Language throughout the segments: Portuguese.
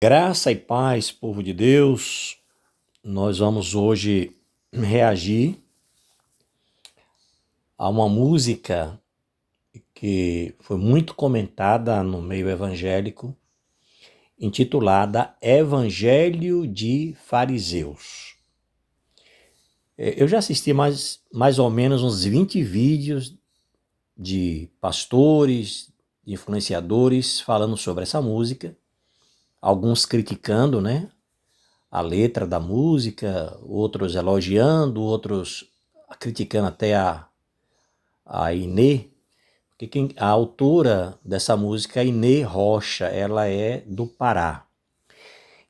Graça e paz, povo de Deus. Nós vamos hoje reagir a uma música que foi muito comentada no meio evangélico, intitulada Evangelho de Fariseus. Eu já assisti mais ou menos uns 20 vídeos de pastores, de influenciadores falando sobre essa música, alguns criticando, a letra da música, outros elogiando, outros criticando até a Inê, porque a autora dessa música é Inê Rocha, ela é do Pará.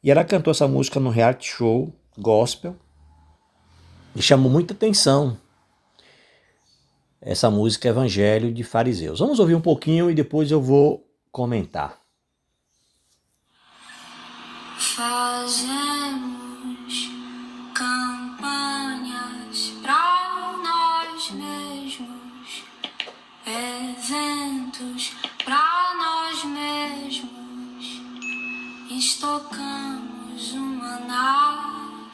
E ela cantou essa música no reality show gospel e chamou muita atenção essa música Evangelho de Fariseus. Vamos ouvir um pouquinho e depois eu vou comentar. Fazemos campanhas para nós mesmos, eventos para nós mesmos, estocamos um maná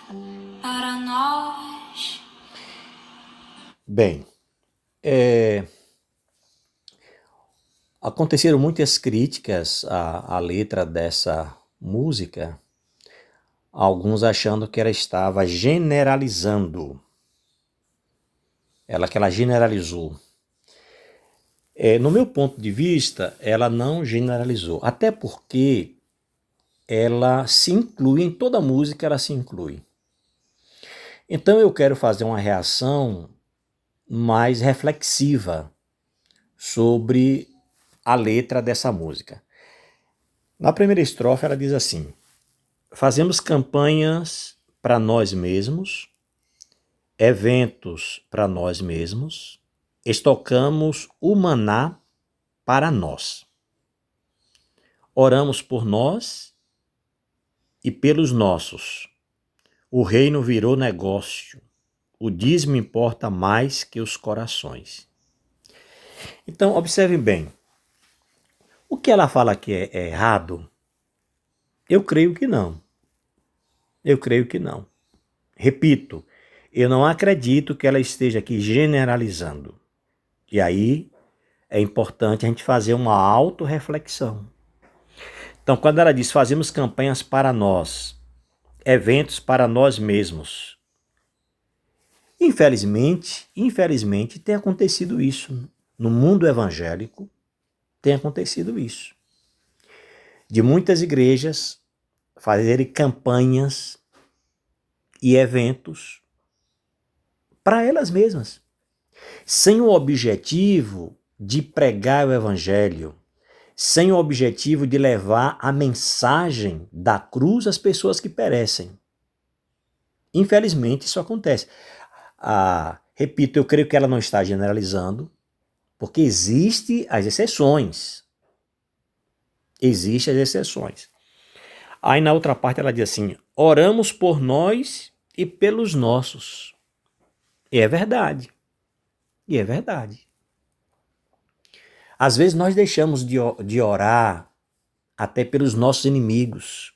para nós. Bem, aconteceram muitas críticas à letra dessa música, alguns achando que ela estava generalizando, que ela generalizou. No meu ponto de vista, ela não generalizou, até porque ela se inclui, em toda música ela se inclui. Então eu quero fazer uma reação mais reflexiva sobre a letra dessa música. Na primeira estrofe ela diz assim: fazemos campanhas para nós mesmos, eventos para nós mesmos, estocamos o maná para nós. Oramos por nós e pelos nossos. O reino virou negócio. O dízimo importa mais que os corações. Então, observem bem. O que ela fala que é errado, eu creio que não. Eu creio que não. Repito, eu não acredito que ela esteja aqui generalizando. E aí é importante a gente fazer uma autorreflexão. Então, quando ela diz fazemos campanhas para nós, eventos para nós mesmos, infelizmente tem acontecido isso. No mundo evangélico tem acontecido isso. De muitas igrejas fazerem campanhas e eventos para elas mesmas, sem o objetivo de pregar o evangelho, sem o objetivo de levar a mensagem da cruz às pessoas que perecem. Infelizmente isso acontece. Repito, eu creio que ela não está generalizando, porque existem as exceções. Existem as exceções. Aí na outra parte ela diz assim: oramos por nós e pelos nossos. E é verdade. E é verdade. Às vezes nós deixamos de orar até pelos nossos inimigos.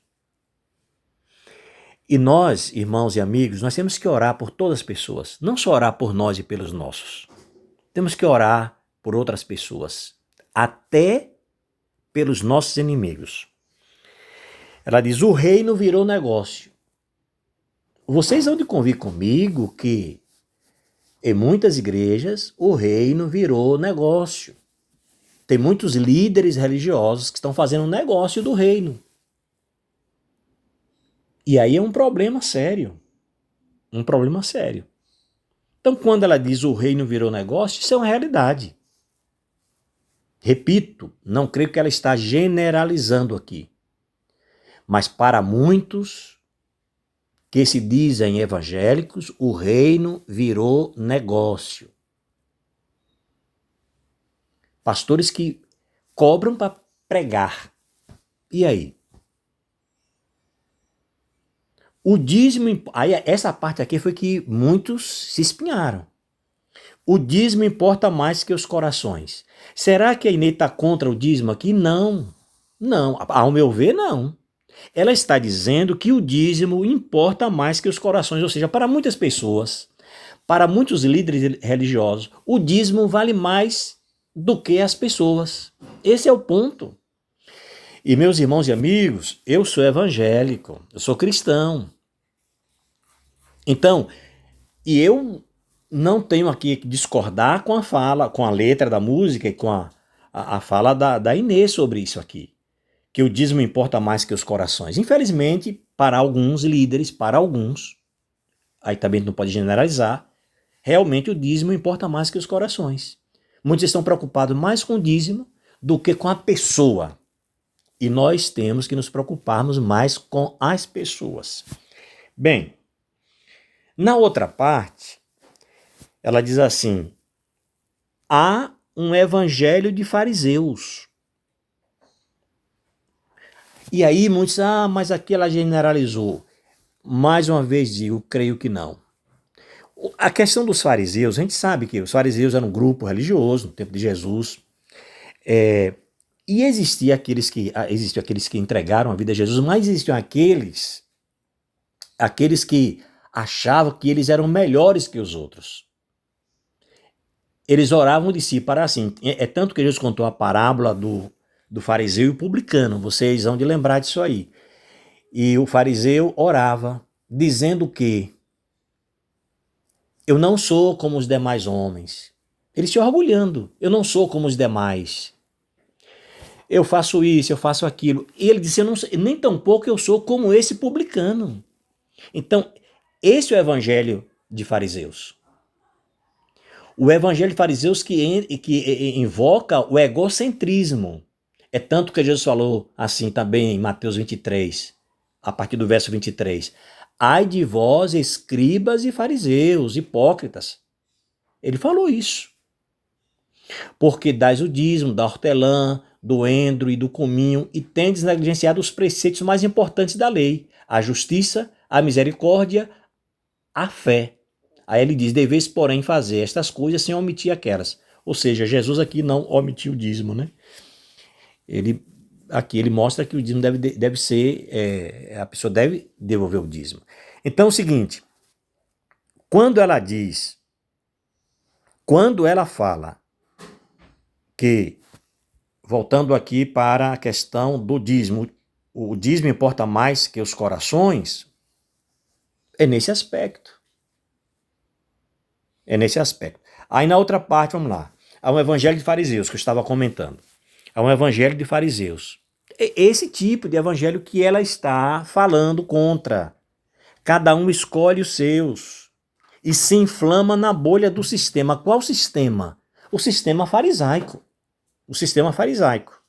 E nós, irmãos e amigos, nós temos que orar por todas as pessoas. Não só orar por nós e pelos nossos. Temos que orar por outras pessoas. Até pelos nossos inimigos. Ela diz: o reino virou negócio. Vocês vão de convir comigo que em muitas igrejas o reino virou negócio. Tem muitos líderes religiosos que estão fazendo um negócio do reino. E aí é um problema sério. Um problema sério. Então, quando ela diz o reino virou negócio, isso é uma realidade. Repito, não creio que ela está generalizando aqui. Mas para muitos que se dizem evangélicos, o reino virou negócio. Pastores que cobram para pregar. E aí? O dízimo, aí essa parte aqui foi que muitos se espinharam. O dízimo importa mais que os corações. Será que a Inê está contra o dízimo aqui? Não. Não, ao meu ver, não. Ela está dizendo que o dízimo importa mais que os corações, ou seja, para muitas pessoas, para muitos líderes religiosos, o dízimo vale mais do que as pessoas. Esse é o ponto. E meus irmãos e amigos, eu sou evangélico, eu sou cristão. Então, eu não tenho aqui que discordar com a fala, com a letra da música e com a fala da Inês sobre isso aqui. Que o dízimo importa mais que os corações. Infelizmente, para alguns líderes, para alguns, aí também não pode generalizar, realmente o dízimo importa mais que os corações. Muitos estão preocupados mais com o dízimo do que com a pessoa. E nós temos que nos preocuparmos mais com as pessoas. Bem, na outra parte, ela diz assim: há um evangelho de fariseus. E aí muitos, mas aqui ela generalizou. Mais uma vez digo, creio que não. A questão dos fariseus, a gente sabe que os fariseus eram um grupo religioso no tempo de Jesus. E existiam aqueles que entregaram a vida a Jesus, mas existiam aqueles que achavam que eles eram melhores que os outros. Eles oravam de si para assim. É tanto que Jesus contou a parábola do fariseu e o publicano. Vocês vão de lembrar disso aí. E o fariseu orava, dizendo que eu não sou como os demais homens. Ele se orgulhando. Eu não sou como os demais. Eu faço isso, eu faço aquilo. E ele disse, eu não sou, nem tampouco eu sou como esse publicano. Então, esse é o evangelho de fariseus. O evangelho de fariseus que invoca o egocentrismo. É tanto que Jesus falou assim também em Mateus 23, a partir do verso 23. Ai de vós, escribas e fariseus, hipócritas. Ele falou isso. Porque dais o dízimo da hortelã, do endro e do cominho e tendes negligenciado os preceitos mais importantes da lei, a justiça, a misericórdia, a fé. Aí ele diz, deveis, porém, fazer estas coisas sem omitir aquelas. Ou seja, Jesus aqui não omitiu o dízimo, né? Aqui ele mostra que o dízimo deve ser, a pessoa deve devolver o dízimo. Então é o seguinte, quando ela fala que, voltando aqui para a questão do dízimo, o dízimo importa mais que os corações, é nesse aspecto. É nesse aspecto. Aí na outra parte, vamos lá, há um evangelho de fariseus que eu estava comentando. Há um evangelho de fariseus. É esse tipo de evangelho que ela está falando contra. Cada um escolhe os seus e se inflama na bolha do sistema. Qual sistema? O sistema farisaico. O sistema farisaico.